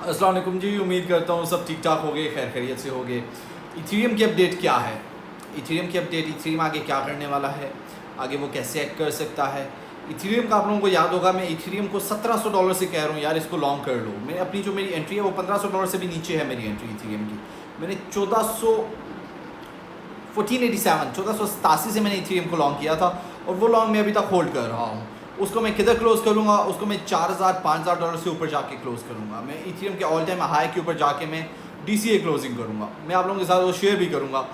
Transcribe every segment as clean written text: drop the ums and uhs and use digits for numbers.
अस्सलाम वालेकुम जी, उम्मीद करता हूँ सब ठीक ठाक हो गए, खैर खैरियत से हो गए। इथेरियम की अपडेट क्या है? इथेरियम की अपडेट, इथेरियम आगे क्या करने वाला है, आगे वो कैसे एक्ट कर सकता है। इथेरियम का आप लोगों को याद होगा, मैं इथेरियम को $1700 से कह रहा हूँ यार इसको लॉन्ग कर लो। मैं अपनी जो मेरी एंट्री है वो $1500 से भी नीचे है मेरी एंट्री इथेरियम की। मैंने 1487 से मैंने इथेरियम को लॉन्ग किया था और वो लॉन्ग मैं अभी तक होल्ड कर रहा हूँ। उसको मैं किधर क्लोज़ करूँगा? उसको मैं $4000-5000 से ऊपर जाके क्लोज़ करूँगा। मैं इथेरियम के ऑल टाइम हाई के ऊपर जाके मैं DCA क्लोजिंग करूँगा। मैं आप लोगों के साथ वो शेयर भी करूँगा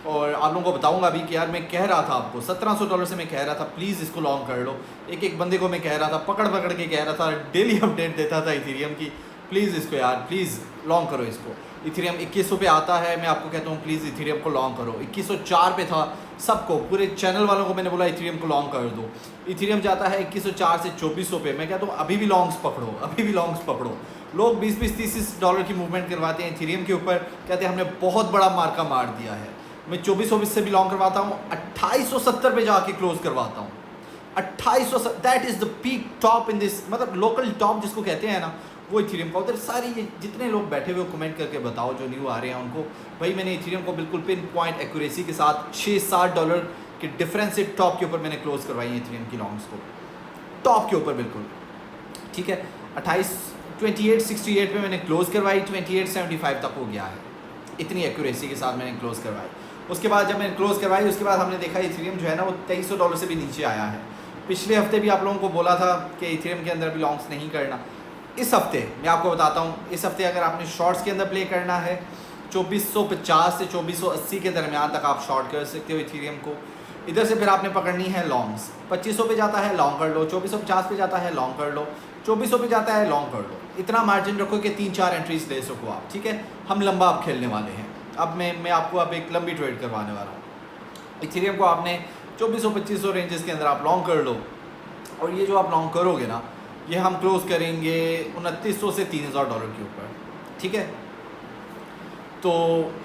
और आप लोगों को बताऊँगा भी कि यार मैं कह रहा था आपको $1700 से मैं कह रहा था प्लीज़ इसको लॉन्ग कर लो। एक बंदे को मैं कह रहा था, पकड़ पकड़ के कह रहा था, डेली अपडेट देता था इथेरियम की, प्लीज़ इसको यार प्लीज़ लॉन्ग करो इसको। इथेरियम 2100 पे आता है, मैं आपको कहता हूँ प्लीज़ इथेरियम को लॉन्ग करो। 2104 पे था, सबको पूरे चैनल वालों को मैंने बोला इथेरियम को लॉन्ग कर दो। इथेरियम जाता है 2104 से 2400 पे, मैं कहता हूँ अभी भी लॉन्ग्स पकड़ो, अभी भी लॉन्ग्स पकड़ो। लोग 20-20, $30 की मूवमेंट करवाते हैं इथेरियम के ऊपर, कहते हैं हमने बहुत बड़ा मार्का मार दिया है। मैं 2420 से भी लॉन्ग करवाता हूँ, 2870 पे जाके क्लोज करवाता हूँ। 2800, that is the peak top in this, मतलब लोकल टॉप जिसको कहते हैं ना, वो इथेरियम का। उधर सारी ये जितने लोग बैठे हुए कमेंट करके बताओ जो न्यू आ रहे हैं उनको, भाई मैंने इथेरियम को बिल्कुल पिन पॉइंट एक्यूरेसी के साथ $6-7 के डिफरेंस से टॉप के ऊपर मैंने क्लोज करवाई है इथेरियम की लॉन्ग्स को, टॉप के ऊपर बिल्कुल, ठीक है। 2868 पे मैंने क्लोज करवाई, 2875 तक हो गया है, इतनी एक्यूरेसी के साथ मैंने क्लोज करवाई। उसके बाद जब मैंने क्लोज करवाई उसके बाद हमने देखा इथेरियम जो है ना वो $2300 से भी नीचे आया है। पिछले हफ्ते भी आप लोगों को बोला था कि इथेरियम के अंदर भी लॉन्ग्स नहीं करना। इस हफ्ते मैं आपको बताता हूँ, इस हफ्ते अगर आपने शॉर्ट्स के अंदर प्ले करना है 2450 से 2480 के दरमियान तक आप शॉर्ट कर सकते हो इथेरियम को। इधर से फिर आपने पकड़नी है लॉन्ग्स, 2500 पे जाता है लॉन्ग कर लो, 2450 पे जाता है लॉन्ग कर लो, 2400 पे जाता है लॉन्ग कर लो। इतना मार्जिन रखो कि 3-4 एंट्रीज ले सको आप, ठीक है। हम लंबा अब खेलने वाले हैं, अब मैं आपको अब एक लंबी ट्रेड करवाने वाला हूँ। इथेरियम को आपने 2400-2500 रेंजेस के अंदर आप लॉन्ग कर लो और ये जो आप लॉन्ग करोगे ना, ये हम क्लोज करेंगे 2900 से $3000 के ऊपर, ठीक है। तो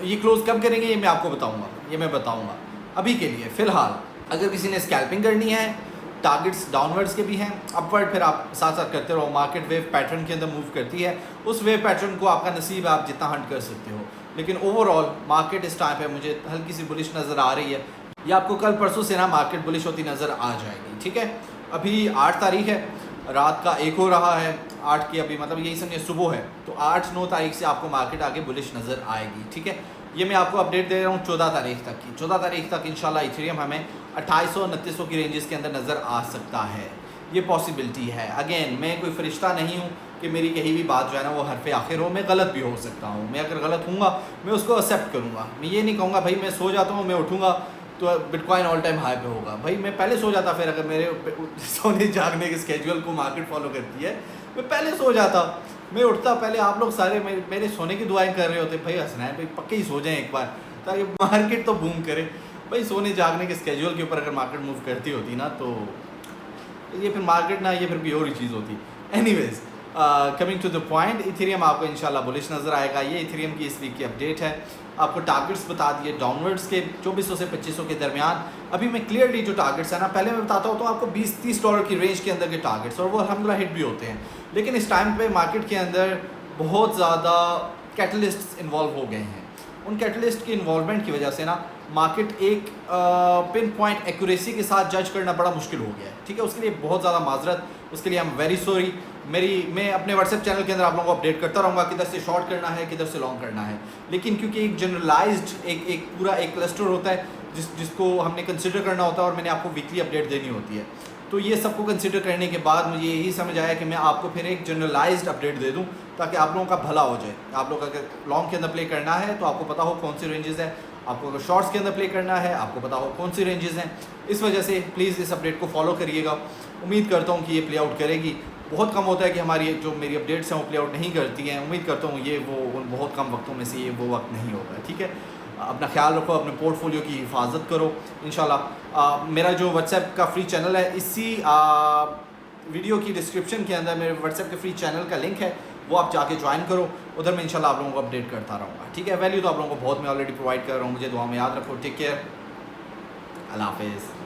ये क्लोज कब करेंगे ये मैं आपको बताऊंगा, ये मैं बताऊंगा। अभी के लिए फ़िलहाल अगर किसी ने स्कैल्पिंग करनी है, टारगेट्स डाउनवर्ड्स के भी हैं, अपवर्ड फिर आप साथ साथ करते रहो। मार्केट वेव पैटर्न के अंदर मूव करती है, उस वेव पैटर्न को आपका नसीब है, आप जितना हंट कर सकते हो। लेकिन ओवरऑल मार्केट इस टाइम पे मुझे हल्की सी बुलिश नज़र आ रही है, या आपको कल परसों से ना मार्केट बुलिश होती नज़र आ जाएगी, ठीक है। अभी 8 तारीख है, रात का 1 हो रहा है, 8 की अभी मतलब यही समझिए सुबह है, तो 8-9 तारीख से आपको मार्केट आगे बुलिश नज़र आएगी, ठीक है। ये मैं आपको अपडेट दे रहा हूँ 14 तारीख तक की। 14 तारीख तक इंशाल्लाह इथेरियम हमें 2800-2900 की रेंजेस के अंदर नज़र आ सकता है, ये पॉसिबिलिटी है। अगेन मैं कोई फरिश्ता नहीं हूँ कि मेरी कहीं भी बात जो है ना वो हरफ आखिर हो, मैं गलत भी हो सकता हूँ। मैं अगर गलत हूँगा मैं उसको एक्सेप्ट करूँगा, मैं ये नहीं कहूँगा भाई मैं सो जाता हूँ मैं उठूँगा तो बिटकॉइन ऑल टाइम हाई पे होगा। भाई मैं पहले सो जाता, फिर अगर मेरे सोने जागने के स्केड्यूल को मार्केट फॉलो करती है, मैं पहले सो जाता, मैं उठता पहले। आप लोग सारे मेरे सोने की दुआएं कर रहे होते, भाई हसनैन भाई पक्के ही सो जाएं एक बार ताकि मार्केट तो बूम करे। भाई सोने जागने के स्केड्यूल के ऊपर अगर मार्केट मूव करती होती ना तो ये फिर मार्केट ना, ये फिर कोई और ही चीज़ होती। Anyways coming to the point, Ethereum आपको इंशाल्लाह बुलिश नज़र आएगा। ये इथेरियम की इस वीक की अपडेट है। आपको टारगेट्स बता दिए डाउनवर्ड्स के 2400 से 2500 के दरमियान। अभी मैं क्लियरली जो टारगेट्स है ना, पहले मैं बताता हूँ तो आपको $20-30 की रेंज के अंदर के टारगेट्स, और वो अल्हम्दुलिल्लाह हिट भी होते हैं। लेकिन इस टाइम पे मार्केट के अंदर बहुत ज़्यादा कैटलिस्ट्स इन्वॉल्व हो गए हैं। उन कैटलिस्ट की इन्वॉल्वमेंट की वजह से ना मार्केट एक पिन पॉइंट एक्यूरेसी के साथ जज करना बड़ा मुश्किल हो गया है, ठीक है। उसके लिए बहुत ज़्यादा माजरत, उसके लिए आई एम वेरी सॉरी। मैं अपने व्हाट्सएप चैनल के अंदर आप लोगों को अपडेट करता रहूँगा किधर से शॉर्ट करना है, किधर से लॉन्ग करना है। लेकिन क्योंकि एक जनरलाइज्ड एक पूरा एक क्लस्टर होता है जिसको हमने कंसिडर करना होता है, और मैंने आपको वीकली अपडेट देनी होती है, तो ये सबको कंसिडर करने के बाद मुझे यही समझ आया कि मैं आपको फिर एक जनरलाइज्ड अपडेट दे दूं ताकि आप लोगों का भला हो जाए। आप लोग अगर लॉन्ग के अंदर प्ले करना है तो आपको पता हो कौन सी रेंजेस है, आपको अगर शॉर्ट्स के अंदर प्ले करना है आपको पता हो कौन सी रेंजेस हैं। इस वजह से प्लीज़ इस अपडेट को फॉलो करिएगा। उम्मीद करता हूँ कि ये प्ले आउट करेगी। बहुत कम होता है कि हमारी जो मेरी अपडेट्स हैं वो प्ले आउट नहीं करती हैं। उम्मीद करता हूँ ये वो उन बहुत कम वक्तों में से ये वो वक्त नहीं होगा, ठीक है। अपना ख्याल रखो, अपने पोर्टफोलियो की हिफाजत करो इंशाल्लाह। मेरा जो व्हाट्सएप का फ्री चैनल है, इसी वीडियो की डिस्क्रिप्शन के अंदर मेरे व्हाट्सएप के फ्री चैनल का लिंक है, वो आप जाके ज्वाइन करो। उधर मैं इंशाल्लाह आप लोगों को अपडेट करता रहूँगा, ठीक है। वैल्यू तो आप लोगों को बहुत मैं ऑलरेडी प्रोवाइड कर रहा हूँ, मुझे दुआ में याद रखो। टेक केयर, अल्लाह हाफिज़।